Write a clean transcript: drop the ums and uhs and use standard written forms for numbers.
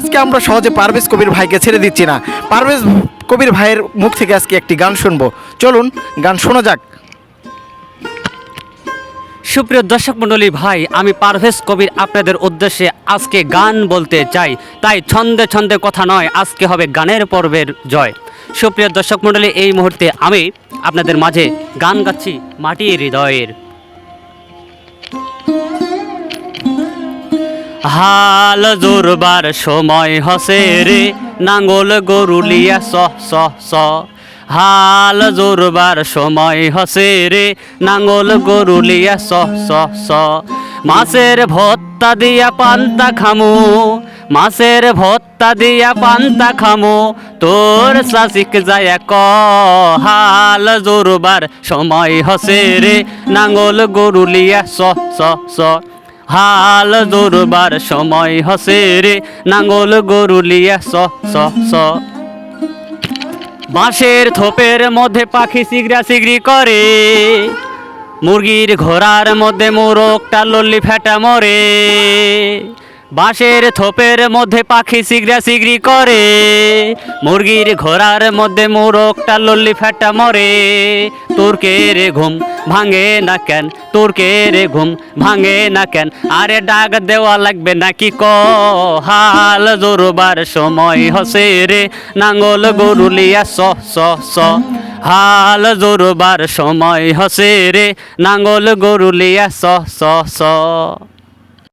আজকে আমরা সহজে পারভেজ কবির ভাইকে ছেড়ে দিচ্ছি না। পারভেজ কবির ভাইয়ের মুখ থেকে আজকে একটি গান শুনবো। চলুন গান শোনা যাক। সুপ্রিয় দর্শক মণ্ডলী ভাই, আমি পারভেজ কবির আপনাদের উদ্দেশ্যে আজকে গান বলতে চাই। তাই ছন্দে ছন্দে কথা নয়, আজকে হবে গানের পর্বের জয়। সুপ্রিয় দর্শক মণ্ডলী, এই মুহূর্তে আমি আপনাদের মাঝে গান গাচ্ছি মাটির হৃদয়ের। হাল জোরবার সময় হসে রে, নাঙ্গল গরুলিয়া স স স। হাল জোরবার সময় হসে রে, নাঙ্গল গরুলিয়া স স স। মাছের ভত্তা দিয়া পান্তা খামু, মাছের ভত্তা দিয়া পান্তা খামু, তোর শাসিক যায় ক। হাল জোরবার সময় হসে রে, নাঙ্গল গরুলিয়া স স স। হাল জোরবার সময় হসে রে, নাঙ্গল গরুলিয়া স স স। বাঁশের থোপের মধ্যে পাখি সিগরা সিগরি করে, মুরগির ঘোড়ার মধ্যে মোরগটা লল্লি ফেটা মরে। বাঁশের থোপের মধ্যে পাখি সিগরা সিগরি করে, মুরগির ঘোড়ার মধ্যে মোরগটা লল্লি ফেটা মরে। তোর কে রে ঘুম ভাঙে না কেন, তোর কে রে ঘুম ভাঙে না কেন, আরে ডাক দেওয়া লাগবে নাকি ক। হাল জোরবার সময় হসে রে, নাঙ্গল গরুলিয়া স স স। হাল জোরবার সময় হসে রে, নাঙ্গল গরুলিয়া স স স।